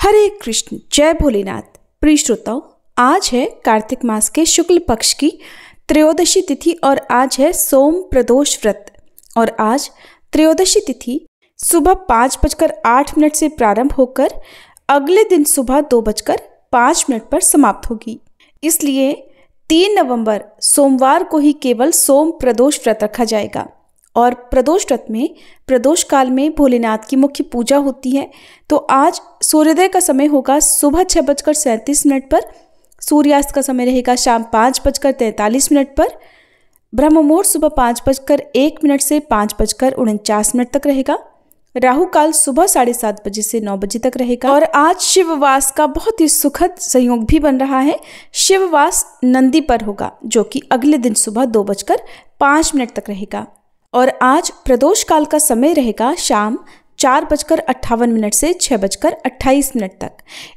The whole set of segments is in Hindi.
हरे कृष्ण, जय भोलेनाथ। प्रिय श्रोताओं, आज है कार्तिक मास के शुक्ल पक्ष की त्रयोदशी तिथि और आज है सोम प्रदोष व्रत। और आज त्रयोदशी तिथि सुबह 5:08 से प्रारंभ होकर अगले दिन सुबह 2:05 पर समाप्त होगी। इसलिए 3 नवंबर सोमवार को ही केवल सोम प्रदोष व्रत रखा जाएगा। और प्रदोष व्रत में प्रदोष काल में भोलेनाथ की मुख्य पूजा होती है। तो आज सूर्योदय का समय होगा सुबह 6:37 पर, सूर्यास्त का समय रहेगा शाम 5:43 पर, ब्रह्म मुहूर्त सुबह 5:01 से 5:49 तक रहेगा। राहु काल सुबह 7:30 बजे से 9 बजे तक रहेगा। और आज शिववास का बहुत ही सुखद संयोग भी बन रहा है। शिववास नंदी पर होगा जो कि अगले दिन सुबह 2:05 तक रहेगा। और आज प्रदोष काल का समय रहेगा शाम 4:58 से 6:28 तक।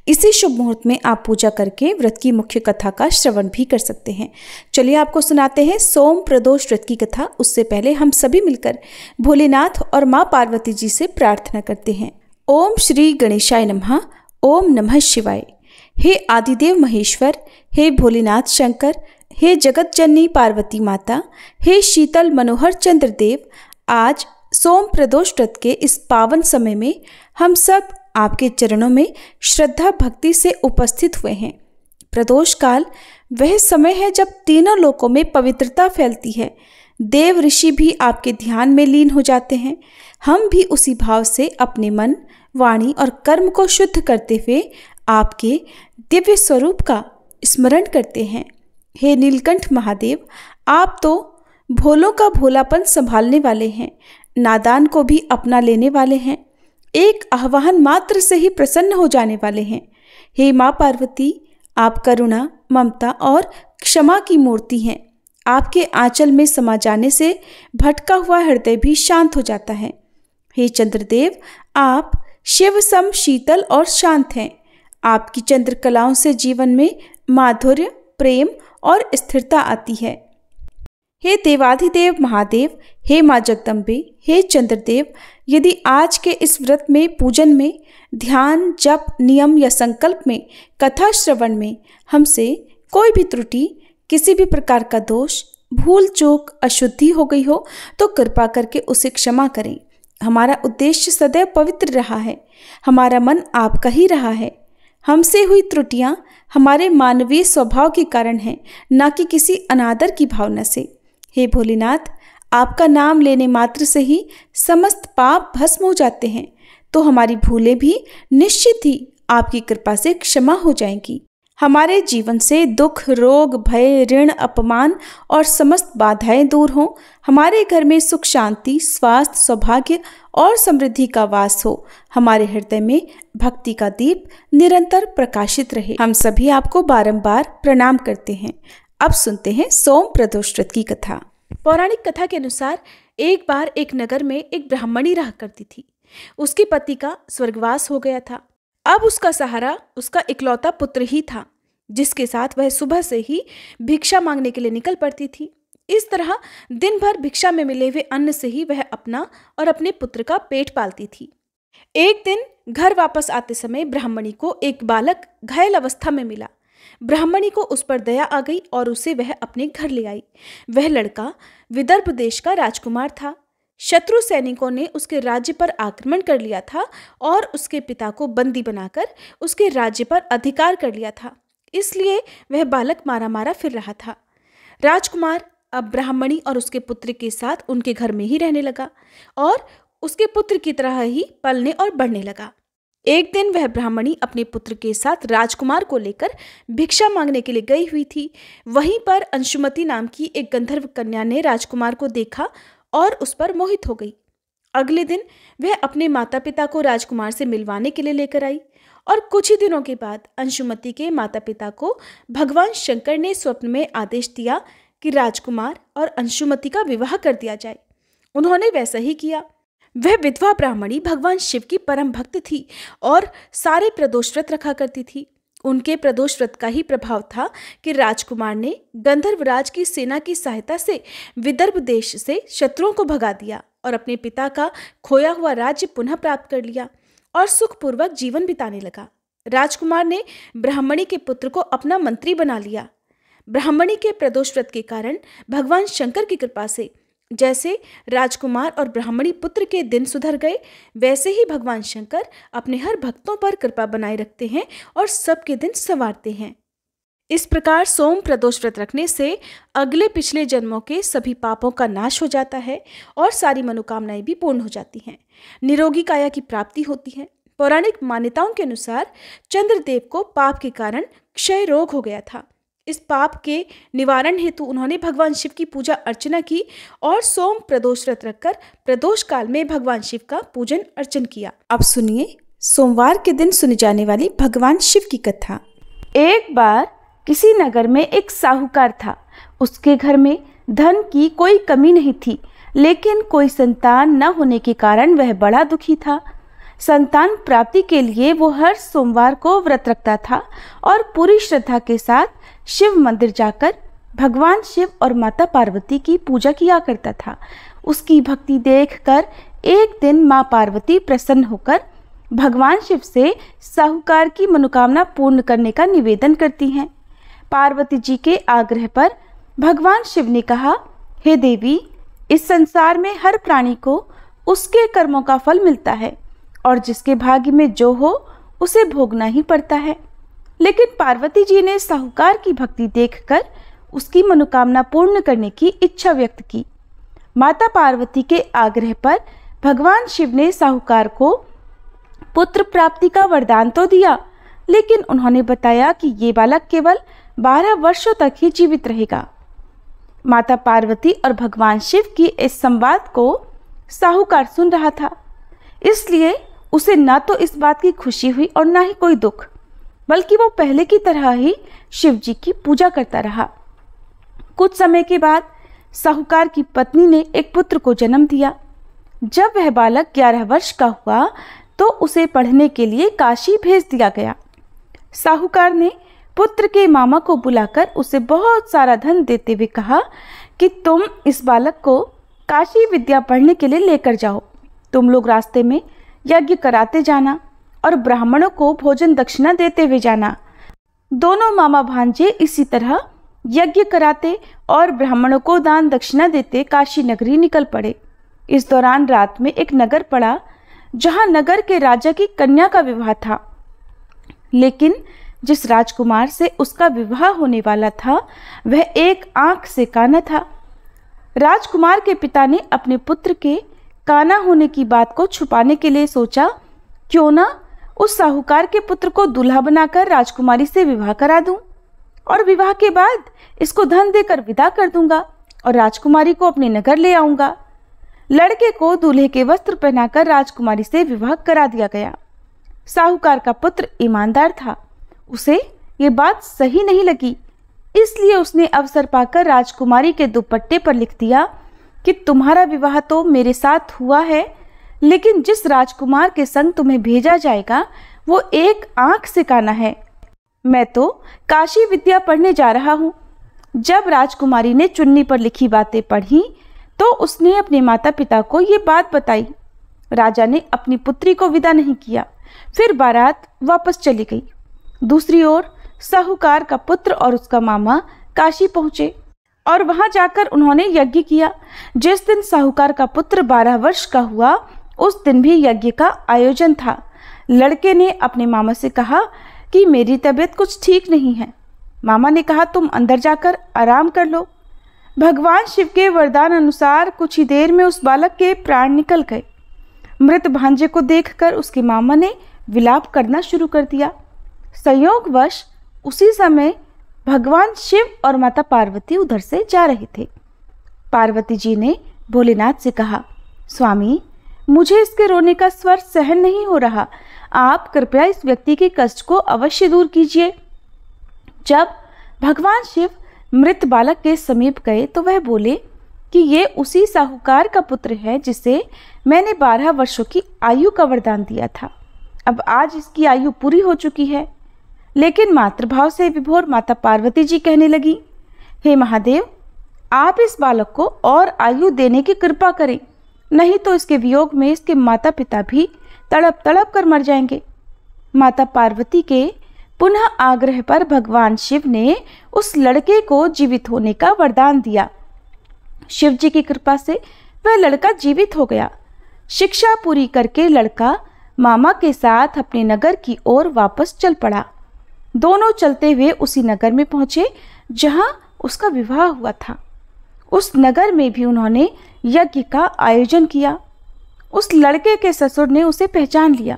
इसी शुभ मुहूर्त में आप पूजा करके व्रत की मुख्य कथा का श्रवण भी कर सकते हैं। चलिए आपको सुनाते हैं सोम प्रदोष व्रत की कथा। उससे पहले हम सभी मिलकर भोलेनाथ और माँ पार्वती जी से प्रार्थना करते हैं। ओम श्री गणेशाय नमः। ओम नमः शिवाय। हे आदिदेव महेश्वर, हे भोलेनाथ शंकर, हे जगत जननी पार्वती माता, हे शीतल मनोहर चंद्रदेव, आज सोम प्रदोष व्रत के इस पावन समय में हम सब आपके चरणों में श्रद्धा भक्ति से उपस्थित हुए हैं। प्रदोष काल वह समय है जब तीनों लोकों में पवित्रता फैलती है। देव ऋषि भी आपके ध्यान में लीन हो जाते हैं। हम भी उसी भाव से अपने मन, वाणी और कर्म को शुद्ध करते हुए आपके दिव्य स्वरूप का स्मरण करते हैं। हे नीलकंठ महादेव, आप तो भोलों का भोलापन संभालने वाले हैं, नादान को भी अपना लेने वाले हैं, एक आह्वान मात्र से ही प्रसन्न हो जाने वाले हैं। हे माँ पार्वती, आप करुणा, ममता और क्षमा की मूर्ति हैं। आपके आंचल में समा जाने से भटका हुआ हृदय भी शांत हो जाता है। हे चंद्रदेव, आप शिव सम शीतल और शांत हैं। आपकी चंद्रकलाओं से जीवन में माधुर्य, प्रेम और स्थिरता आती है। हे देवाधिदेव महादेव, हे माँ जगदम्बे, हे चंद्रदेव, यदि आज के इस व्रत में, पूजन में, ध्यान, जप, नियम या संकल्प में, कथा श्रवण में हमसे कोई भी त्रुटि, किसी भी प्रकार का दोष, भूल चूक, अशुद्धि हो गई हो तो कृपा करके उसे क्षमा करें। हमारा उद्देश्य सदैव पवित्र रहा है। हमारा मन आपका ही रहा है। हमसे हुई त्रुटियां हमारे मानवीय स्वभाव के कारण हैं, न कि किसी अनादर की भावना से। हे भोलेनाथ, आपका नाम लेने मात्र से ही समस्त पाप भस्म हो जाते हैं, तो हमारी भूलें भी निश्चित ही आपकी कृपा से क्षमा हो जाएंगी। हमारे जीवन से दुख, रोग, भय, ऋण, अपमान और समस्त बाधाएं दूर हों। हमारे घर में सुख, शांति, स्वास्थ्य, सौभाग्य और समृद्धि का वास हो। हमारे हृदय में भक्ति का दीप निरंतर प्रकाशित रहे। हम सभी आपको बारंबार प्रणाम करते हैं। अब सुनते हैं सोम प्रदोष व्रत की कथा। पौराणिक कथा के अनुसार एक बार एक नगर में एक ब्राह्मणी रहा करती थी। उसके पति का स्वर्गवास हो गया था। अब उसका सहारा उसका इकलौता पुत्र ही था, जिसके साथ वह सुबह से ही भिक्षा मांगने के लिए निकल पड़ती थी। इस तरह दिन भर भिक्षा में मिले हुए अन्न से ही वह अपना और अपने पुत्र का पेट पालती थी। एक दिन घर वापस आते समय ब्राह्मणी को एक बालक घायल अवस्था में मिला। ब्राह्मणी को उस पर दया आ गई और उसे वह अपने घर ले आई। वह लड़का विदर्भ देश का राजकुमार था। शत्रु सैनिकों ने उसके राज्य पर आक्रमण कर लिया था और उसके पिता को बंदी बनाकर उसके राज्य पर अधिकार कर लिया था। इसलिए वह बालक मारा मारा फिर रहा था। राजकुमार अब ब्राह्मणी और उसके पुत्र के साथ उनके घर में ही रहने लगा और उसके पुत्र की तरह ही पलने और बढ़ने लगा। एक दिन वह ब्राह्मणी अपने पुत्र के साथ राजकुमार को लेकर भिक्षा मांगने के लिए गई हुई थी। वहीं पर अंशुमति नाम की एक गंधर्व कन्या ने राजकुमार को देखा और उस पर मोहित हो गई। अगले दिन वह अपने माता पिता को राजकुमार से मिलवाने के लिए लेकर आई और कुछ ही दिनों के बाद अंशुमति के माता पिता को भगवान शंकर ने स्वप्न में आदेश दिया कि राजकुमार और अंशुमति का विवाह कर दिया जाए। उन्होंने वैसा ही किया। वह विधवा ब्राह्मणी भगवान शिव की परम भक्त थी और सारे प्रदोष व्रत रखा करती थी। उनके प्रदोष व्रत का ही प्रभाव था कि राजकुमार ने गंधर्वराज की सेना की सहायता से विदर्भ देश से शत्रुओं को भगा दिया और अपने पिता का खोया हुआ राज्य पुनः प्राप्त कर लिया और सुखपूर्वक जीवन बिताने लगा। राजकुमार ने ब्राह्मणी के पुत्र को अपना मंत्री बना लिया। ब्राह्मणी के प्रदोष व्रत के कारण भगवान शंकर की कृपा से जैसे राजकुमार और ब्राह्मणी पुत्र के दिन सुधर गए, वैसे ही भगवान शंकर अपने हर भक्तों पर कृपा बनाए रखते हैं और सबके दिन संवारते हैं। इस प्रकार सोम प्रदोष व्रत रखने से अगले पिछले जन्मों के सभी पापों का नाश हो जाता है और सारी मनोकामनाएं भी पूर्ण हो जाती हैं। निरोगी काया की प्राप्ति होती है। पौराणिक मान्यताओं के अनुसार चंद्रदेव को पाप के कारण क्षय रोग हो गया था। इस पाप के निवारण हेतु उन्होंने भगवान शिव की पूजा अर्चना की और सोम प्रदोष व्रत रखकर प्रदोष काल में भगवान शिव का पूजन अर्चन किया। अब सुनिए सोमवार के दिन सुनी जाने वाली भगवान शिव की कथा। एक बार किसी नगर में एक साहूकार था। उसके घर में धन की कोई कमी नहीं थी, लेकिन कोई संतान न होने के कारण वह बड़ा दुखी था। संतान प्राप्ति के लिए वो हर सोमवार को व्रत रखता था और पूरी श्रद्धा के साथ शिव मंदिर जाकर भगवान शिव और माता पार्वती की पूजा किया करता था। उसकी भक्ति देखकर एक दिन माँ पार्वती प्रसन्न होकर भगवान शिव से साहूकार की मनोकामना पूर्ण करने का निवेदन करती हैं। पार्वती जी के आग्रह पर भगवान शिव ने कहा, हे देवी, इस संसार में हर प्राणी को उसके कर्मों का फल मिलता है और जिसके भाग्य में जो हो उसे भोगना ही पड़ता है। लेकिन पार्वती जी ने साहूकार की भक्ति देखकर उसकी मनोकामना पूर्ण करने की इच्छा व्यक्त की। माता पार्वती के आग्रह पर भगवान शिव ने साहूकार को पुत्र प्राप्ति का वरदान तो दिया, लेकिन उन्होंने बताया कि ये बालक केवल 12 वर्षों तक ही जीवित रहेगा। माता पार्वती और भगवान शिव की इस संवाद को साहूकार सुन रहा था, इसलिए उसे न तो इस बात की खुशी हुई और न ही कोई दुख, बल्कि वो पहले की तरह ही शिव जी की पूजा करता रहा। कुछ समय के बाद साहूकार की पत्नी ने एक पुत्र को जन्म दिया। जब वह बालक 11 वर्ष का हुआ तो उसे पढ़ने के लिए काशी भेज दिया गया। साहूकार ने पुत्र के मामा को बुलाकर उसे बहुत सारा धन देते हुए कहा कि तुम इस बालक को काशी विद्या पढ़ने के लिए लेकर जाओ। तुम लोग रास्ते में यज्ञ कराते जाना और ब्राह्मणों को भोजन दक्षिणा देते हुए जाना। दोनों मामा भांजे इसी तरह यज्ञ कराते और ब्राह्मणों को दान दक्षिणा देते काशी नगरी निकल पड़े। इस दौरान रात में एक नगर पड़ा जहां नगर के राजा की कन्या का विवाह था, लेकिन जिस राजकुमार से उसका विवाह होने वाला था वह एक आंख से काना था। राजकुमार के पिता ने अपने पुत्र के काना होने की बात को छुपाने के लिए सोचा, क्यों ना उस साहूकार के पुत्र को दूल्हा बनाकर राजकुमारी से विवाह करा दूं और विवाह के बाद इसको धन देकर विदा कर दूंगा और राजकुमारी को अपने नगर ले आऊंगा। लड़के को दूल्हे के वस्त्र पहनाकर राजकुमारी से विवाह करा दिया गया। साहूकार का पुत्र ईमानदार था, उसे ये बात सही नहीं लगी, इसलिए उसने अवसर पाकर राजकुमारी के दुपट्टे पर लिख दिया कि तुम्हारा विवाह तो मेरे साथ हुआ है, लेकिन जिस राजकुमार के संग तुम्हें भेजा जाएगा वो एक आंख से काना है। मैं तो काशी विद्या पढ़ने जा रहा हूँ। जब राजकुमारी ने चुन्नी पर लिखी बातें पढ़ी तो उसने अपने माता पिता को ये बात बताई। राजा ने अपनी पुत्री को विदा नहीं किया, फिर बारात वापस चली गई। दूसरी ओर साहूकार का पुत्र और उसका मामा काशी पहुंचे और वहां जाकर उन्होंने यज्ञ किया। जिस दिन साहूकार का पुत्र 12 वर्ष का हुआ उस दिन भी यज्ञ का आयोजन था। लड़के ने अपने मामा से कहा कि मेरी तबीयत कुछ ठीक नहीं है। मामा ने कहा तुम अंदर जाकर आराम कर लो। भगवान शिव के वरदान अनुसार कुछ ही देर में उस बालक के प्राण निकल गए। मृत भांजे को देखकर उसके मामा ने विलाप करना शुरू कर दिया। संयोगवश उसी समय भगवान शिव और माता पार्वती उधर से जा रहे थे। पार्वती जी ने भोलेनाथ से कहा, स्वामी, मुझे इसके रोने का स्वर सहन नहीं हो रहा, आप कृपया इस व्यक्ति के कष्ट को अवश्य दूर कीजिए। जब भगवान शिव मृत बालक के समीप गए तो वह बोले कि ये उसी साहूकार का पुत्र है जिसे मैंने 12 वर्षों की आयु का वरदान दिया था। अब आज इसकी आयु पूरी हो चुकी है। लेकिन मातृभाव से विभोर माता पार्वती जी कहने लगी, हे महादेव, आप इस बालक को और आयु देने की कृपा करें, नहीं तो इसके वियोग में इसके माता पिता भी तड़प तड़प कर मर जाएंगे। माता पार्वती के पुनः आग्रह पर भगवान शिव ने उस लड़के को जीवित होने का वरदान दिया। शिव जी की कृपा से वह लड़का जीवित हो गया। शिक्षा पूरी करके लड़का मामा के साथ अपने नगर की ओर वापस चल पड़ा। दोनों चलते हुए उसी नगर में पहुंचे जहां उसका विवाह हुआ था। उस नगर में भी उन्होंने यज्ञ का आयोजन किया। उस लड़के के ससुर ने उसे पहचान लिया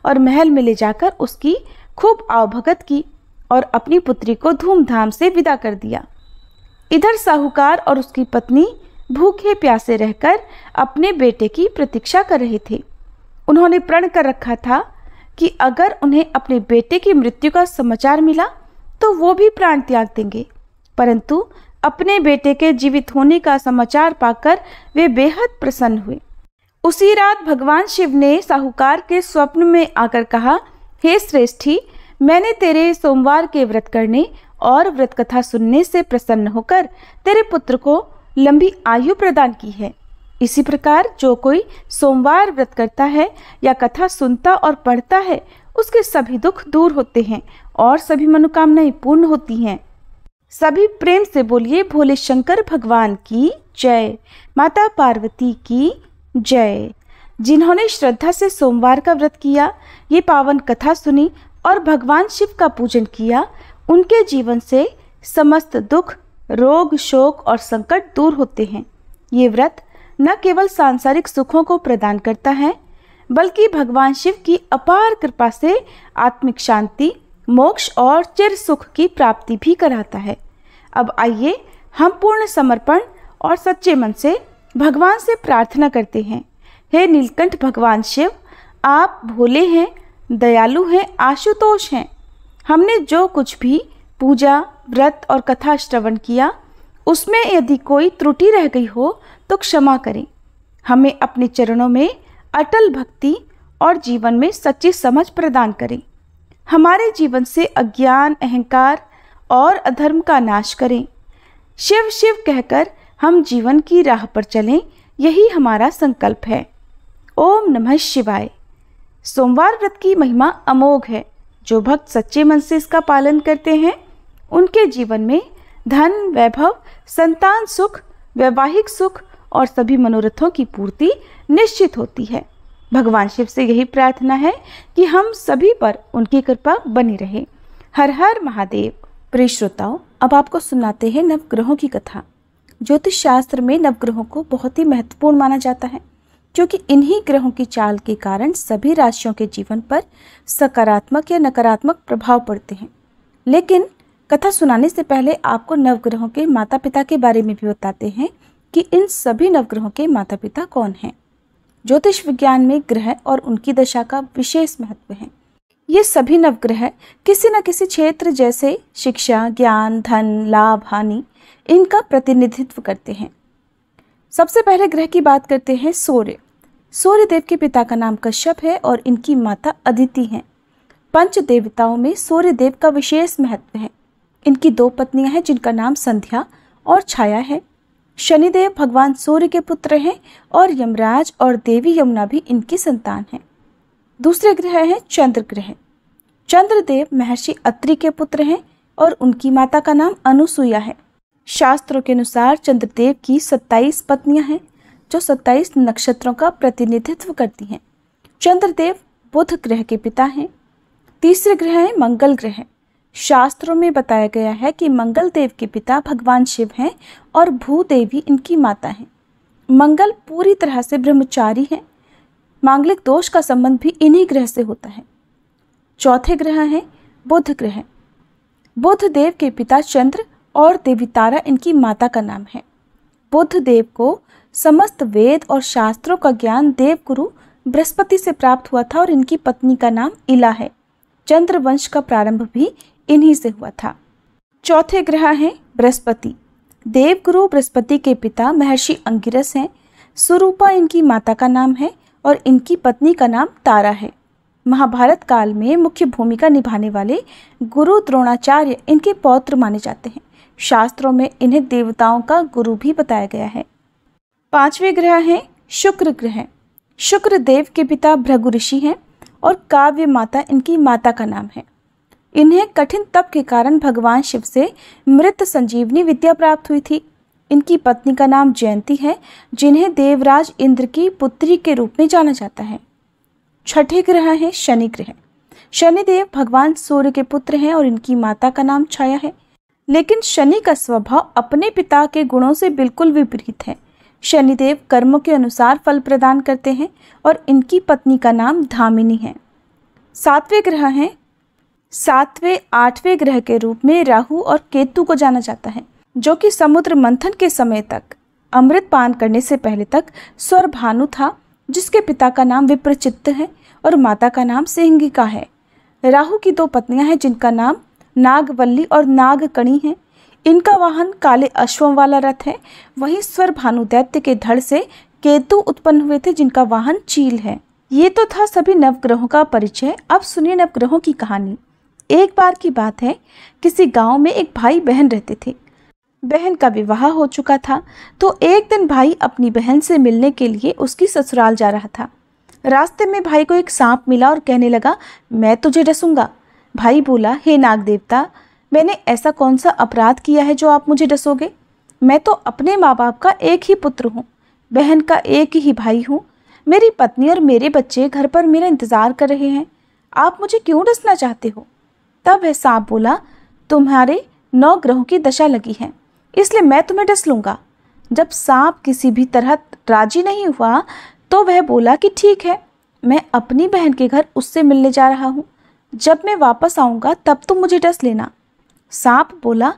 और महल में ले जाकर उसकी खूब आवभगत की और अपनी पुत्री को धूमधाम से विदा कर दिया। इधर साहूकार और उसकी पत्नी भूखे प्यासे रहकर अपने बेटे की प्रतीक्षा कर रहे थे। उन्होंने प्रण कर रखा था कि अगर उन्हें अपने बेटे की मृत्यु का समाचार मिला तो वो भी प्राण त्याग देंगे, परंतु अपने बेटे के जीवित होने का समाचार पाकर वे बेहद प्रसन्न हुए। उसी रात भगवान शिव ने साहूकार के स्वप्न में आकर कहा, हे श्रेष्ठी, मैंने तेरे सोमवार के व्रत करने और व्रत कथा सुनने से प्रसन्न होकर तेरे पुत्र को लंबी आयु प्रदान की है। इसी प्रकार जो कोई सोमवार व्रत करता है या कथा सुनता और पढ़ता है, उसके सभी दुख दूर होते हैं और सभी मनोकामनाएं पूर्ण होती हैं। सभी प्रेम से बोलिए भोले शंकर भगवान की जय, माता पार्वती की जय। जिन्होंने श्रद्धा से सोमवार का व्रत किया, ये पावन कथा सुनी और भगवान शिव का पूजन किया, उनके जीवन से समस्त दुख, रोग, शोक और संकट दूर होते हैं। ये व्रत न केवल सांसारिक सुखों को प्रदान करता है, बल्कि भगवान शिव की अपार कृपा से आत्मिक शांति, मोक्ष और चिर सुख की प्राप्ति भी कराता है। अब आइए हम पूर्ण समर्पण और सच्चे मन से भगवान से प्रार्थना करते हैं। हे नीलकंठ भगवान शिव, आप भोले हैं, दयालु हैं, आशुतोष हैं। हमने जो कुछ भी पूजा, व्रत और कथा श्रवण किया, उसमें यदि कोई त्रुटि रह गई हो तो क्षमा करें। हमें अपने चरणों में अटल भक्ति और जीवन में सच्ची समझ प्रदान करें। हमारे जीवन से अज्ञान, अहंकार और अधर्म का नाश करें। शिव शिव कहकर हम जीवन की राह पर चलें, यही हमारा संकल्प है। ओम नमः शिवाय। सोमवार व्रत की महिमा अमोघ है। जो भक्त सच्चे मन से इसका पालन करते हैं, उनके जीवन में धन, वैभव, संतान सुख, वैवाहिक सुख और सभी मनोरथों की पूर्ति निश्चित होती है। भगवान शिव से यही प्रार्थना है कि हम सभी पर उनकी कृपा बनी रहे। हर हर महादेव। प्रिय श्रोताओं, अब आपको सुनाते हैं नवग्रहों की कथा। ज्योतिष शास्त्र में नवग्रहों को बहुत ही महत्वपूर्ण माना जाता है, क्योंकि इन्हीं ग्रहों की चाल के कारण सभी राशियों के जीवन पर सकारात्मक या नकारात्मक प्रभाव पड़ते हैं। लेकिन कथा सुनाने से पहले आपको नवग्रहों के माता पिता के बारे में भी बताते हैं कि इन सभी नवग्रहों के माता पिता कौन हैं। ज्योतिष विज्ञान में ग्रह और उनकी दशा का विशेष महत्व है। ये सभी नवग्रह किसी न किसी क्षेत्र जैसे शिक्षा, ज्ञान, धन, लाभ, हानि, इनका प्रतिनिधित्व करते हैं। सबसे पहले ग्रह की बात करते हैं सूर्य। सूर्य देव के पिता का नाम कश्यप है और इनकी माता अदिति हैं। पंच देवताओं में सूर्य देव का विशेष महत्व है। इनकी दो पत्नियां हैं जिनका नाम संध्या और छाया है। शनिदेव भगवान सूर्य के पुत्र हैं और यमराज और देवी यमुना भी इनकी संतान हैं। दूसरे ग्रह हैं चंद्र ग्रह। चंद्रदेव महर्षि अत्रि के पुत्र हैं और उनकी माता का नाम अनुसुईया है। शास्त्रों के अनुसार चंद्रदेव की 27 पत्नियां हैं जो 27 नक्षत्रों का प्रतिनिधित्व करती हैं। चंद्रदेव बुध ग्रह के पिता हैं। तीसरे ग्रह है मंगल ग्रह। शास्त्रों में बताया गया है कि मंगल देव के पिता भगवान शिव हैं और भूदेवी इनकी माता हैं। मंगल पूरी तरह से ब्रह्मचारी हैं। मांगलिक दोष का संबंध भी इन्हीं ग्रह से होता है। चौथे ग्रह हैं बुध ग्रह। बुध देव के पिता चंद्र और देवी तारा इनकी माता का नाम है। बुध देव को समस्त वेद और शास्त्रों का ज्ञान देवगुरु बृहस्पति से प्राप्त हुआ था और इनकी पत्नी का नाम इला है। चंद्र वंश का प्रारंभ भी इन्हीं से हुआ था। चौथे ग्रह हैं बृहस्पति। देवगुरु बृहस्पति के पिता महर्षि अंगिरस हैं। सुरूपा इनकी माता का नाम है और इनकी पत्नी का नाम तारा है। महाभारत काल में मुख्य भूमिका निभाने वाले गुरु द्रोणाचार्य इनके पौत्र माने जाते हैं। शास्त्रों में इन्हें देवताओं का गुरु भी बताया गया है। पांचवें ग्रह हैं शुक्र ग्रह। शुक्र देव के पिता भृगु ऋषि हैं और काव्य माता इनकी माता का नाम है। इन्हें कठिन तप के कारण भगवान शिव से मृत संजीवनी विद्या प्राप्त हुई थी। इनकी पत्नी का नाम जयंती है, जिन्हें देवराज इंद्र की पुत्री के रूप में जाना जाता है। छठे ग्रह है शनि ग्रह। शनिदेव भगवान सूर्य के पुत्र हैं और इनकी माता का नाम छाया है। लेकिन शनि का स्वभाव अपने पिता के गुणों से बिल्कुल विपरीत है। शनिदेव कर्मों के अनुसार फल प्रदान करते हैं और इनकी पत्नी का नाम धामिनी है। सातवें ग्रह हैं, सातवें आठवें ग्रह के रूप में राहु और केतु को जाना जाता है, जो कि समुद्र मंथन के समय तक अमृत पान करने से पहले तक स्वरभानु था, जिसके पिता का नाम विप्रचित्त है और माता का नाम सिंहिका है। राहु की दो पत्नियां हैं, जिनका नाम नागवल्ली और नागकणी है। इनका वाहन काले अश्वों वाला रथ है। वहीं स्वरभानु दैत्य के धड़ से केतु उत्पन्न हुए थे, जिनका वाहन चील है। ये तो था सभी नवग्रहों का परिचय। अब सुनिए नवग्रहों की कहानी। एक बार की बात है, किसी गांव में एक भाई बहन रहते थे। बहन का विवाह हो चुका था, तो एक दिन भाई अपनी बहन से मिलने के लिए उसकी ससुराल जा रहा था। रास्ते में भाई को एक सांप मिला और कहने लगा, मैं तुझे डसूंगा। भाई बोला, हे नाग देवता, मैंने ऐसा कौन सा अपराध किया है जो आप मुझे डसोगे? मैं तो अपने माँ बाप का एक ही पुत्र हूँ, बहन का एक ही भाई हूँ। मेरी पत्नी और मेरे बच्चे घर पर मेरा इंतजार कर रहे हैं, आप मुझे क्यों डसना चाहते हो? तब वह सांप बोला, तुम्हारे 9 ग्रहों की दशा लगी है, इसलिए मैं तुम्हें डस लूँगा। जब सांप किसी भी तरह राजी नहीं हुआ, तो वह बोला कि ठीक है, मैं अपनी बहन के घर उससे मिलने जा रहा हूँ। जब मैं वापस आऊँगा तब तुम मुझे डस लेना। सांप बोला,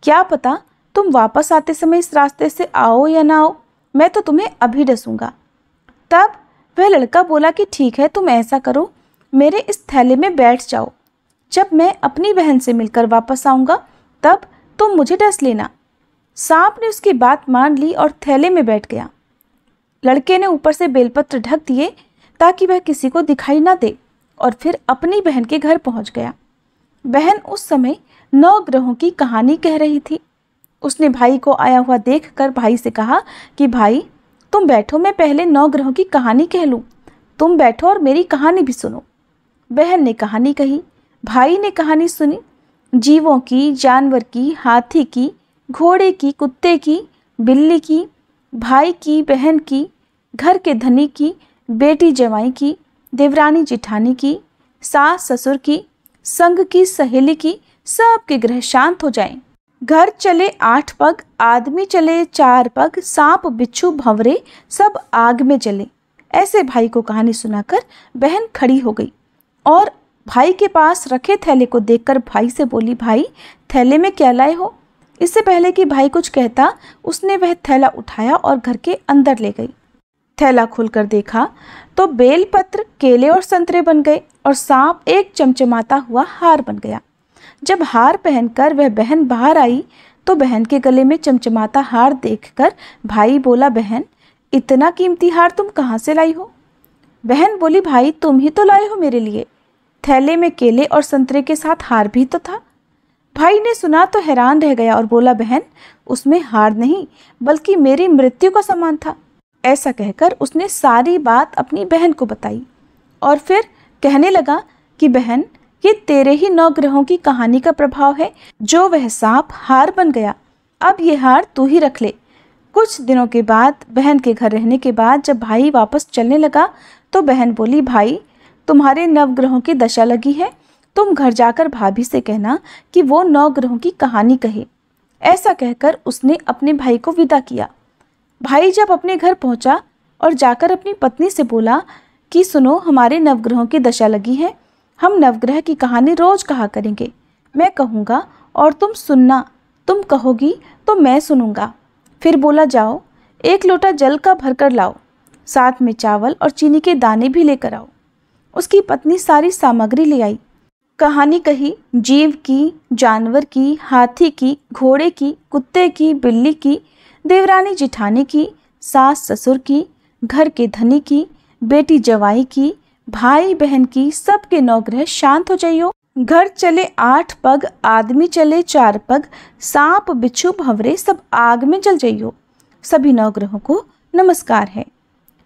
क्या पता तुम वापस आते समय इस रास्ते से आओ या ना आओ, मैं तो तुम्हें अभी डसूंगा। तब वह लड़का बोला कि ठीक है, तुम ऐसा करो, मेरे इस थैले में बैठ जाओ। जब मैं अपनी बहन से मिलकर वापस आऊँगा तब तुम मुझे डस लेना। सांप ने उसकी बात मान ली और थैले में बैठ गया। लड़के ने ऊपर से बेलपत्र ढक दिए ताकि वह किसी को दिखाई ना दे, और फिर अपनी बहन के घर पहुंच गया। बहन उस समय 9 ग्रहों की कहानी कह रही थी। उसने भाई को आया हुआ देखकर भाई से कहा कि भाई तुम बैठो, मैं पहले 9 ग्रहों की कहानी कह लूँ। तुम बैठो और मेरी कहानी भी सुनो। बहन ने कहानी कही, भाई ने कहानी सुनी। जीवों की, जानवर की, हाथी की, घोड़े की, कुत्ते की, बिल्ली की, भाई की, बहन की, घर के धनी की, बेटी जवाई की, देवरानी जिठानी की, सास ससुर की, संग की, सहेली की, सबके ग्रह शांत हो जाएं। घर चले 8 पग, आदमी चले 4 पग, सांप बिच्छू भंवरे सब आग में जले। ऐसे भाई को कहानी सुनाकर बहन खड़ी हो गई और भाई के पास रखे थैले को देखकर भाई से बोली, भाई थैले में क्या लाए हो? इससे पहले कि भाई कुछ कहता, उसने वह थैला उठाया और घर के अंदर ले गई। थैला खोलकर देखा तो बेलपत्र, केले और संतरे बन गए और सांप एक चमचमाता हुआ हार बन गया। जब हार पहनकर वह बहन बाहर आई तो बहन के गले में चमचमाता हार देखकर भाई बोला, बहन इतना कीमती हार तुम कहाँ से लाई हो? बहन बोली, भाई तुम ही तो लाए हो मेरे लिए। थैले में केले और संतरे के साथ हार भी तो था। भाई ने सुना तो हैरान रह गया और बोला, बहन उसमें हार नहीं बल्कि मेरी मृत्यु का सामान था। ऐसा कहकर उसने सारी बात अपनी बहन को बताई और फिर कहने लगा कि बहन ये तेरे ही 9 ग्रहों की कहानी का प्रभाव है, जो वह सांप हार बन गया। अब ये हार तू ही रख ले। कुछ दिनों के बाद बहन के घर रहने के बाद जब भाई वापस चलने लगा तो बहन बोली, भाई तुम्हारे 9 ग्रहों की दशा लगी है, तुम घर जाकर भाभी से कहना कि वो 9 ग्रहों की कहानी कहे। ऐसा कहकर उसने अपने भाई को विदा किया। भाई जब अपने घर पहुंचा और जाकर अपनी पत्नी से बोला कि सुनो, हमारे 9 ग्रहों की दशा लगी है, हम नवग्रह की कहानी रोज कहा करेंगे। मैं कहूँगा और तुम सुनना, तुम कहोगी तो मैं सुनूंगा। फिर बोला, जाओ 1 लोटा जल का भरकर लाओ, साथ में चावल और चीनी के दाने भी लेकर आओ। उसकी पत्नी सारी सामग्री ले आई। कहानी कही, जीव की, जानवर की, हाथी की, घोड़े की, कुत्ते की, बिल्ली की, देवरानी जिठानी की, सास ससुर की, घर के धनी की, बेटी जवाई की, भाई बहन की, सबके 9 ग्रह शांत हो जाइयो। घर चले 8 पग, आदमी चले 4 पग, सांप बिच्छू भंवरे सब आग में जल जाइयो। सभी 9 ग्रहों को नमस्कार है।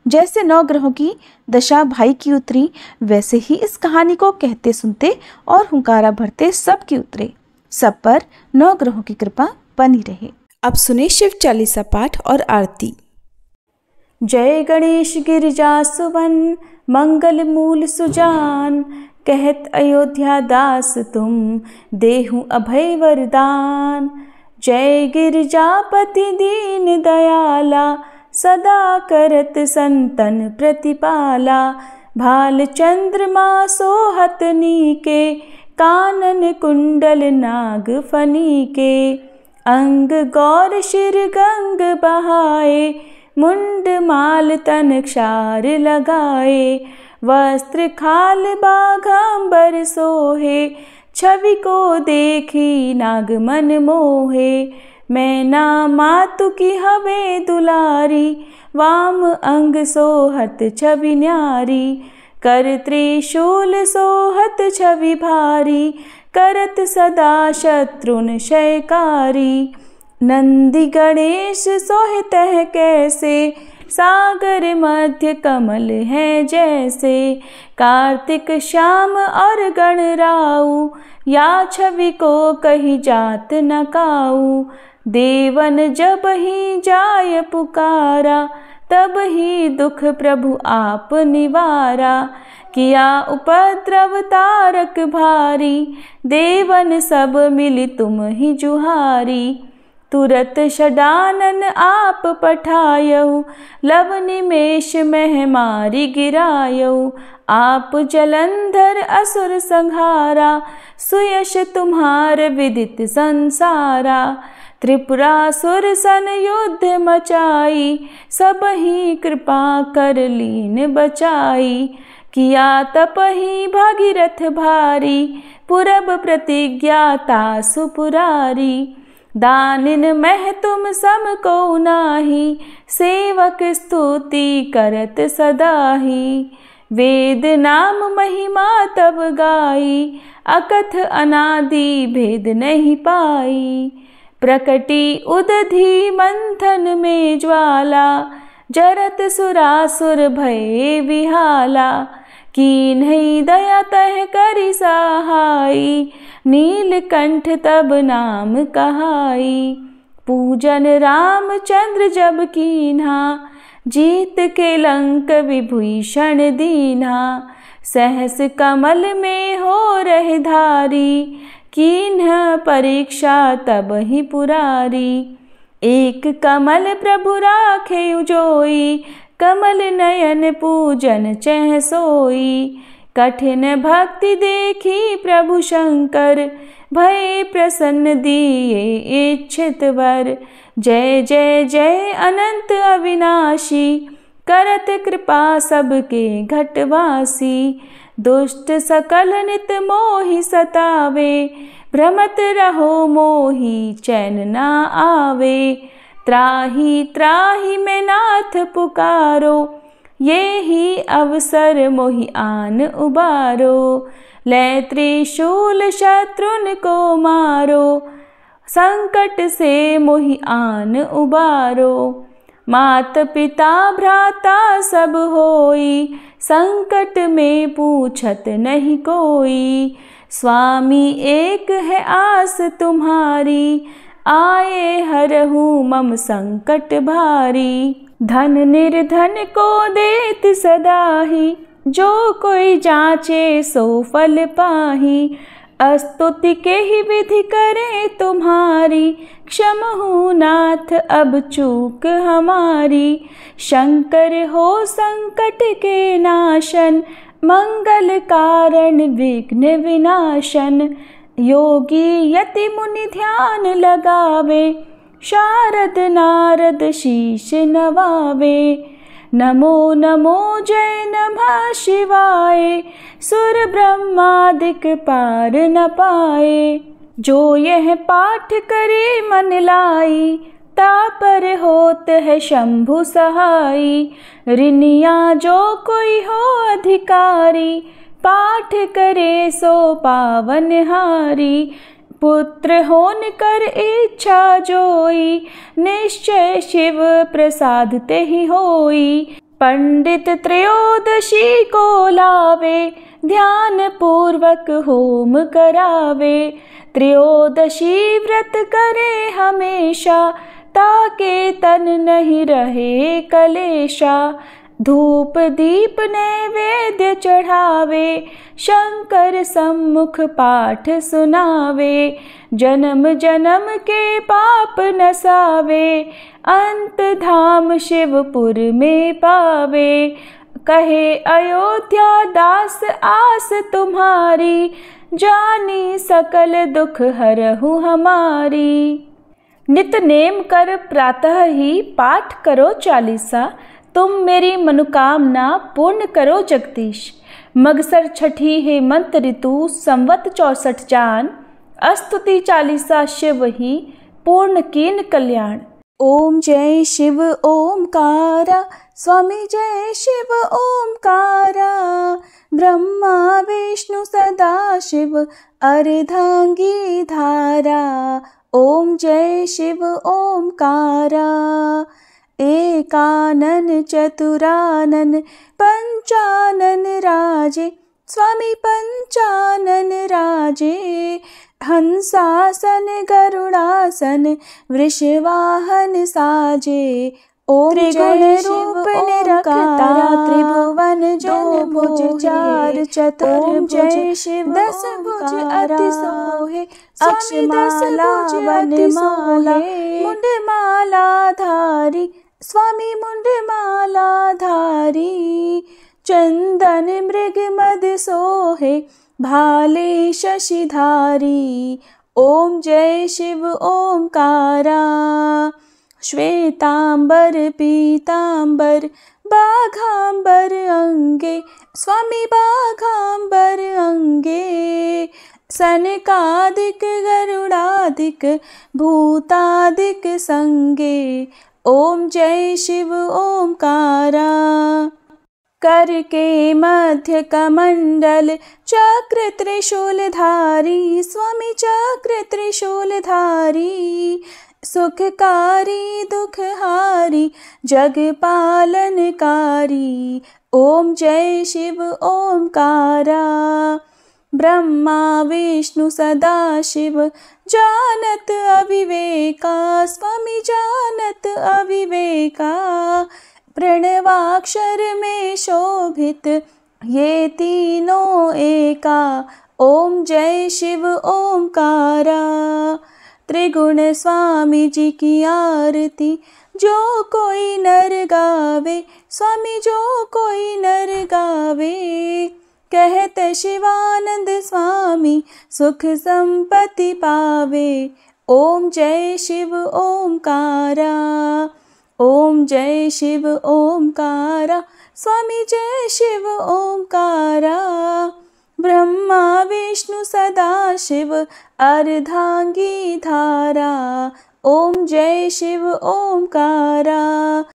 जैसे 9 ग्रहों की दशा भाई की उतरी, वैसे ही इस कहानी को कहते सुनते और हुंकारा भरते सब की उतरे। सब पर 9 ग्रहों की कृपा बनी रहे। अब सुने शिव चालीसा पाठ और आरती। जय गणेश गिरिजा सुवन, मंगल मूल सुजान, कहत अयोध्या दास तुम, देहु अभय वरदान। जय गिरिजापति दीन दयाला, सदा करत संतन प्रतिपाला। भाल चंद्रमा सोहत नीके, कानन कुंडल नाग फनी के। अंग गौर शिर गंग बहाए, मुंड माल तन क्षार लगाए। वस्त्र खाल बाघांबर सोहे, छवि को देखी नाग मन मोहे। मैना मातु की हवे दुलारी, वाम अंग सोहत छवि न्यारी। कर त्रिशूल सोहत छवि भारी, करत सदा शत्रुन क्षयकारी। नंदी गणेश सोहतः कैसे, सागर मध्य कमल है जैसे। कार्तिक श्याम और गणराऊ, या छवि को कही जात न काऊ। देवन जब ही जाय पुकारा, तब ही दुख प्रभु आप निवारा। किया उपद्रव तारक भारी, देवन सब मिली तुम ही जुहारी। तुरत षडानन आप पठायऊ, लव निमेष मह मारी गिरायऊ। आप जलंधर असुर संहारा, सुयश तुम्हार विदित संसारा। त्रिपुरासुर सन युद्ध मचाई, सब ही कृपा कर लीन बचाई। किया तपहि भागीरथ भारी, पुरब प्रतिज्ञा तासु पुरारी। दानिन मह तुम सम को नाही, सेवक स्तुति करत सदाही। वेद नाम महिमा तब गाई, अकथ अनादि भेद नहीं पाई। प्रकटी उदधि मंथन में ज्वाला, जरत सुरासुर भये विहाला। कीन्ही दया तह करि सहाई, नीलकंठ तब नाम कहाई। पूजन रामचंद्र जब कीन्हा, जीत के लंक विभीषण दीन्हा। सहस कमल में हो रहे धारी, कीन्ह परीक्षा तब ही पुरारी। एक कमल प्रभु राखे उजोई, कमल नयन पूजन चह सोई। कठिन भक्ति देखी प्रभु शंकर, भय प्रसन्न दिए इच्छित वर। जय जय जय अनंत अविनाशी, करत कृपा सबके घटवासी। दुष्ट सकल नित मोहि सतावे, भ्रमत रहो मोहि चैन ना आवे। त्राहि त्राहि मैं नाथ पुकारो, ये ही अवसर मोहि आन उबारो। लै त्रिशूल शत्रुन को मारो, संकट से मोहि आन उबारो। मात पिता भ्राता सब होई, संकट में पूछत नहीं कोई। स्वामी एक है आस तुम्हारी, आए हरहु मम संकट भारी। धन निर्धन को देत सदाही, जो कोई जाचे सो फल पाही। स्तुति के ही विधि करे तुम्हारी, क्षमहु नाथ अब चूक हमारी। शंकर हो संकट के नाशन, मंगल कारण विघ्न विनाशन। योगी यति मुनि ध्यान लगावे, शारद नारद शीश नवावे। नमो नमो जय नमः शिवाय, सुर ब्रह्मादिक पार न पाए। जो यह पाठ करे मन लाई, तापर होत है शंभु सहाई। ऋनिया जो कोई हो अधिकारी, पाठ करे सो पावन हारी। पुत्र होन कर इच्छा जोई, निश्चय शिव प्रसाद ते ही होई। पंडित त्रयोदशी को लावे, ध्यान पूर्वक होम करावे। त्रयोदशी व्रत करे हमेशा, ताके तन नहीं रहे कलेशा। धूप दीप नैवेद्य चढ़ावे, शंकर सम्मुख पाठ सुनावे। जन्म जन्म के पाप नसावे, अंत धाम शिवपुर में पावे। कहे अयोध्या दास आस तुम्हारी, जानी सकल दुख हरहु हमारी। नित नेम कर प्रातः ही पाठ करो चालीसा, तुम मेरी मनोकामना पूर्ण करो जगदीश। मगसर छठी हेमंत ऋतु संवत 64 जान, अस्तुति चालीसा शिव ही पूर्ण कीन कल्याण। ओम जय शिव ओमकारा, स्वामी जय शिव ओमकारा। ब्रह्मा विष्णु सदा शिव, अर्धांगी धारा। ओम जय शिव ओमकारा। एकानन चतुरानन पंचानन राजे, स्वामी पंचानन राजे। हंसासन गरुड़ासन वृषवाहन साजे। ओम त्रिगुण रूप निरखता, त्रिभुवन जन भुज चार चतुर्भुज। शिव 10 भुज अति सोहे, अक्षमाला वनमाला। मुंडमाला धारी, स्वामी मुंडमाला धारी। चंदन मृग मद सोहे, भाले शशिधारी। ओम जय शिव ओमकारा। श्वेतांबर पीतांबर बाघांबर अंगे, स्वामी बाघांबर अंगे। सनकादिक गरुड़ादिक भूतादिक संगे। ओम जय शिव ओमकारा। कर के मध्य कमंडल चक्र त्रिशूलधारी, स्वामी चक्र त्रिशूलधारी। सुखकारी दुखहारी, जग पालनकारी। ओम जय शिव ओमकारा। ब्रह्मा विष्णु सदा शिव, जानत अविवेका। स्वामी जानत अविवेका। प्रणवाक्षर में शोभित, ये तीनों एका। ओम जय शिव ओमकारा। त्रिगुण स्वामी जी की आरती, जो कोई नर गावे। स्वामी जो कोई नर गावे। कहत शिवानंद स्वामी, सुख संपत्ति पावे। ओम जय शिव ओमकारा। ओम जय शिव ओमकारा, स्वामी जय शिव ओमकारा। ब्रह्मा विष्णु सदा शिव, अर्धांगी धारा। ओम जय शिव ओमकारा।